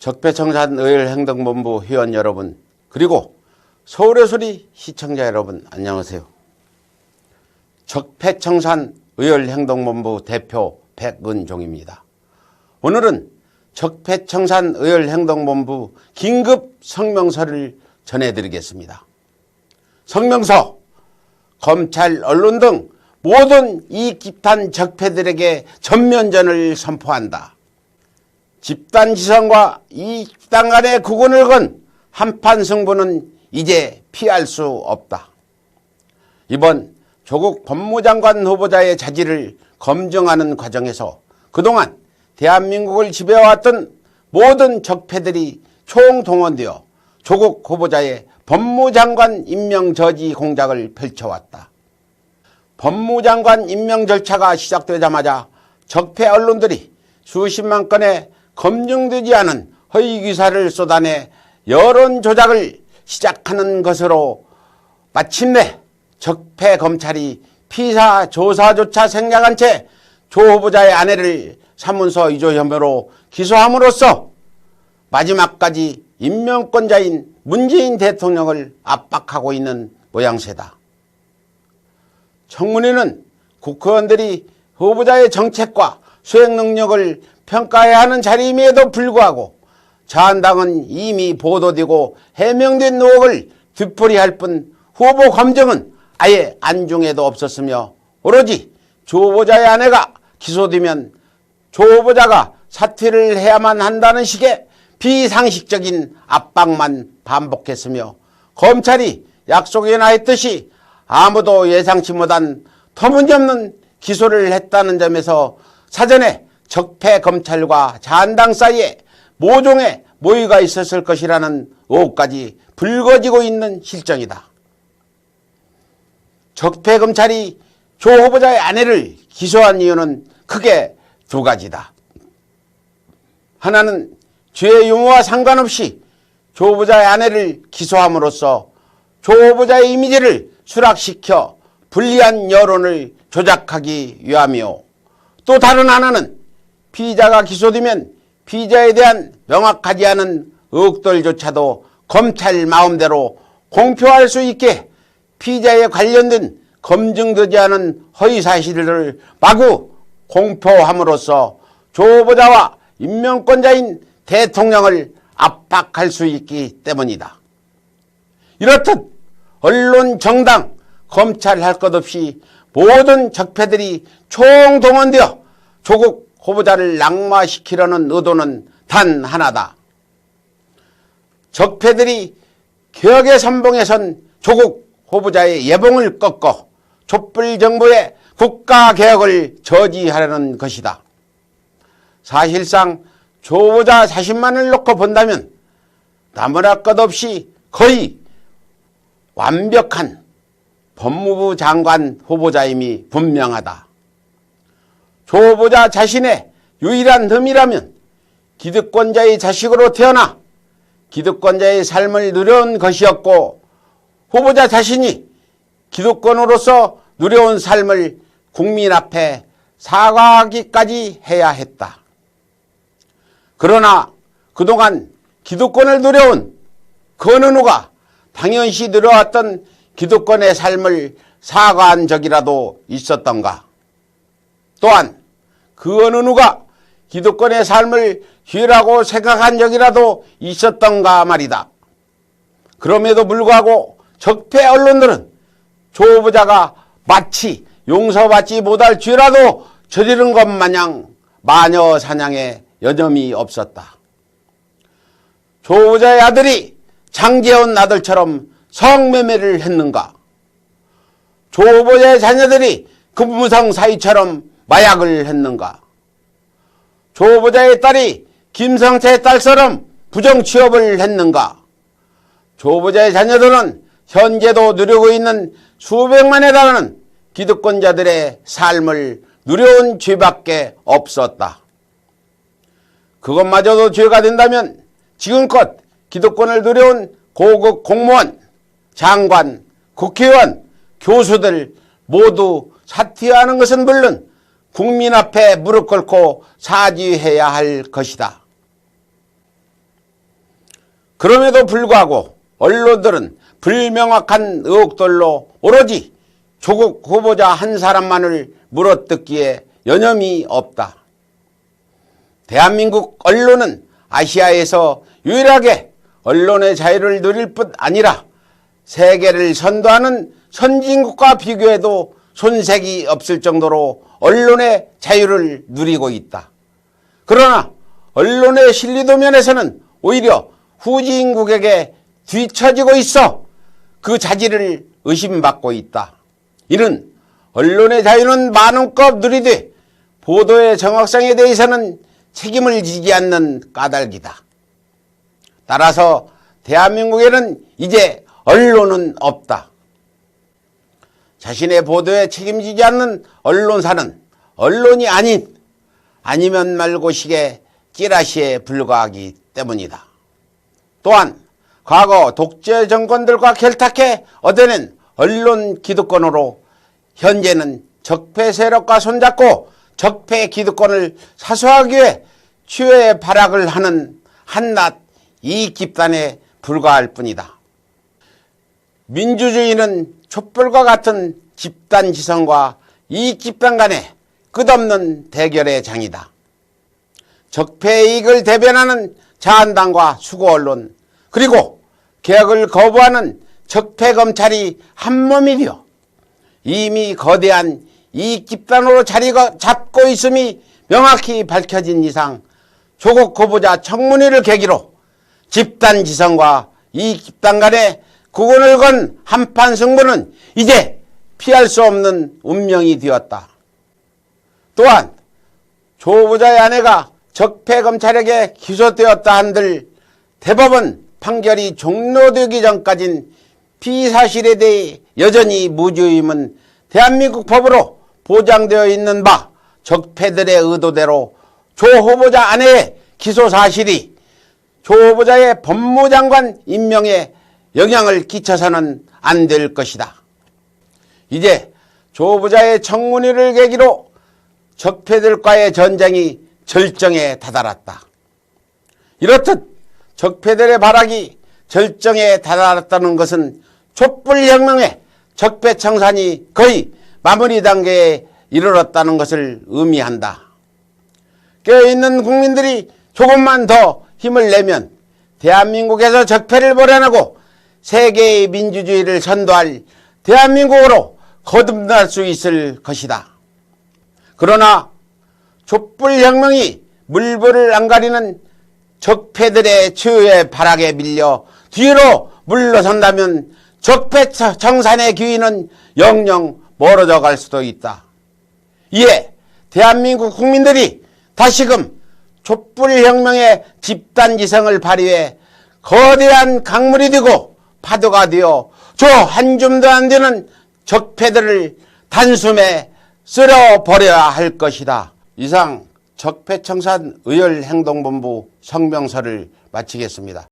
적폐청산의열행동본부 회원 여러분, 그리고 서울의 소리 시청자 여러분, 안녕하세요. 적폐청산의열행동본부 대표 백은종입니다. 오늘은 적폐청산의열행동본부 긴급 성명서를 전해드리겠습니다. 성명서, 검찰, 언론 등 모든 이익 집단 적폐들에게 전면전을 선포한다. 집단지성과 이익 집단 간의 구분을 건 한판 승부는 이제 피할 수 없다. 이번 조국 법무장관 후보자의 자질을 검증하는 과정에서 그동안 대한민국을 지배해왔던 모든 적폐들이 총동원되어 조국 후보자의 법무장관 임명 저지 공작을 펼쳐왔다. 법무장관 임명 절차가 시작되자마자 적폐 언론들이 수십만 건의 검증되지 않은 허위 기사를 쏟아내 여론 조작을 시작하는 것으로 마침내 적폐 검찰이 피사 조사조차 생략한 채 조 후보자의 아내를 사문서 위조 혐의로 기소함으로써 마지막까지 임명권자인 문재인 대통령을 압박하고 있는 모양새다. 청문회는 국회의원들이 후보자의 정책과 수행 능력을 평가해야 하는 자리임에도 불구하고 자한당은 이미 보도되고 해명된 의혹을 뒤풀이할 뿐 후보 검증은 아예 안중에도 없었으며 오로지 조 후보자의 아내가 기소되면 조 후보자가 사퇴를 해야만 한다는 식의 비상식적인 압박만 반복했으며 검찰이 약속에 나했듯이 아무도 예상치 못한 터무니없는 기소를 했다는 점에서 사전에 적폐 검찰과 자한당 사이에 모종의 모의가 있었을 것이라는 의혹까지 불거지고 있는 실정이다. 적폐 검찰이 조 후보자의 아내를 기소한 이유는 크게 두 가지다. 하나는 죄의 유무와 상관없이 조 후보자의 아내를 기소함으로써 조 후보자의 이미지를 수락시켜 불리한 여론을 조작하기 위함이요. 또 다른 하나는 피의자가 기소되면 피의자에 대한 명확하지 않은 의혹들조차도 검찰 마음대로 공표할 수 있게 피의자에 관련된 검증되지 않은 허위사실을 마구 공표함으로써 조 후보자와 임명권자인 대통령을 압박할 수 있기 때문이다. 이렇듯 언론, 정당, 검찰 할 것 없이 모든 적폐들이 총동원되어 조국 후보자를 낙마시키려는 의도는 단 하나다. 적폐들이 개혁의 선봉에 선 조국 후보자의 예봉을 꺾어 촛불정부의 국가개혁을 저지하려는 것이다. 사실상 조 후보자 자신만을 놓고 본다면 나무랄 것 없이 거의 완벽한 법무부 장관 후보자임이 분명하다. 조 후보자 자신의 유일한 흠이라면 기득권자의 자식으로 태어나 기득권자의 삶을 누려온 것이었고 후보자 자신이 기득권으로서 누려온 삶을 국민 앞에 사과하기까지 해야 했다. 그러나 그동안 기득권을 누려온 그 어느 누가 당연시 누려왔던 기득권의 삶을 사과한 적이라도 있었던가? 또한 그 어느 누가 기득권의 삶을 죄라고 생각한 적이라도 있었던가 말이다. 그럼에도 불구하고 적폐 언론들은 조 후보자가 마치 용서받지 못할 죄라도 저지른 것 마냥 마녀 사냥에 여념이 없었다. 조 후보자의 아들이 장제원 아들처럼 성매매를 했는가? 조 후보자의 자녀들이 금무성 사위처럼 마약을 했는가? 조 후보자의 딸이 김성태 딸처럼 부정취업을 했는가? 조 후보자의 자녀들은 현재도 누리고 있는 수백만에 달하는 기득권자들의 삶을 누려온 죄밖에 없었다. 그것마저도 죄가 된다면 지금껏 기득권을 누려온 고급 공무원, 장관, 국회의원, 교수들 모두 사퇴하는 것은 물론 국민 앞에 무릎 꿇고 사죄해야 할 것이다. 그럼에도 불구하고 언론들은 불명확한 의혹들로 오로지 조국 후보자 한 사람만을 물어뜯기에 여념이 없다. 대한민국 언론은 아시아에서 유일하게 언론의 자유를 누릴 뿐 아니라 세계를 선도하는 선진국과 비교해도 손색이 없을 정도로 언론의 자유를 누리고 있다. 그러나 언론의 신뢰도 면에서는 오히려 후진국에게 뒤처지고 있어 그 자질을 의심받고 있다. 이는 언론의 자유는 만원껏 누리되 보도의 정확성에 대해서는 책임을 지지 않는 까닭이다. 따라서 대한민국에는 이제 언론은 없다. 자신의 보도에 책임지지 않는 언론사는 언론이 아니면 말고식의 찌라시에 불과하기 때문이다. 또한 과거 독재 정권들과 결탁해 얻어낸 언론 기득권으로 현재는 적폐 세력과 손잡고 적폐 기득권을 사수하기 위해 추의 발악을 하는 한낱 이익 집단에 불과할 뿐이다. 민주주의는 촛불과 같은 집단 지성과 이익 집단 간의 끝없는 대결의 장이다. 적폐 이익을 대변하는 자한당과 수구 언론 그리고 개혁을 거부하는 적폐 검찰이 한몸이 되어 이미 거대한 이익 집단으로 자리가 잡고 있음이 명확히 밝혀진 이상 조국 후보자 청문회를 계기로 집단 지성과 이익 집단 간의 구분을 건 한판 승부는 이제 피할 수 없는 운명이 되었다. 또한 조 후보자의 아내가 적폐 검찰에게 기소되었다 한들 대법원 판결이 종료되기 전까진 피사실에 대해 여전히 무죄임은 대한민국 법으로 보장되어 있는 바 적폐들의 의도대로 조 후보자 아내의 기소 사실이 조 후보자의 법무장관 임명에 영향을 끼쳐서는 안 될 것이다. 이제 조 후보자의 청문회를 계기로 적폐들과의 전쟁이 절정에 다다랐다. 이렇듯 적폐들의 발악이 절정에 다다랐다는 것은 촛불혁명의 적폐청산이 거의 마무리 단계에 이르렀다는 것을 의미한다. 깨어있는 국민들이 조금만 더 힘을 내면 대한민국에서 적폐를 몰아내고 세계의 민주주의를 선도할 대한민국으로 거듭날 수 있을 것이다. 그러나 촛불혁명이 물불을 안 가리는 적폐들의 추의 발악에 밀려 뒤로 물러선다면 적폐청산의 기회는 영영 멀어져 갈 수도 있다. 이에 대한민국 국민들이 다시금 촛불혁명의 집단지성을 발휘해 거대한 강물이 되고 파도가 되어 저 한 줌도 안 되는 적폐들을 단숨에 쓸어버려야 할 것이다. 이상 적폐청산 의열행동본부 성명서를 마치겠습니다.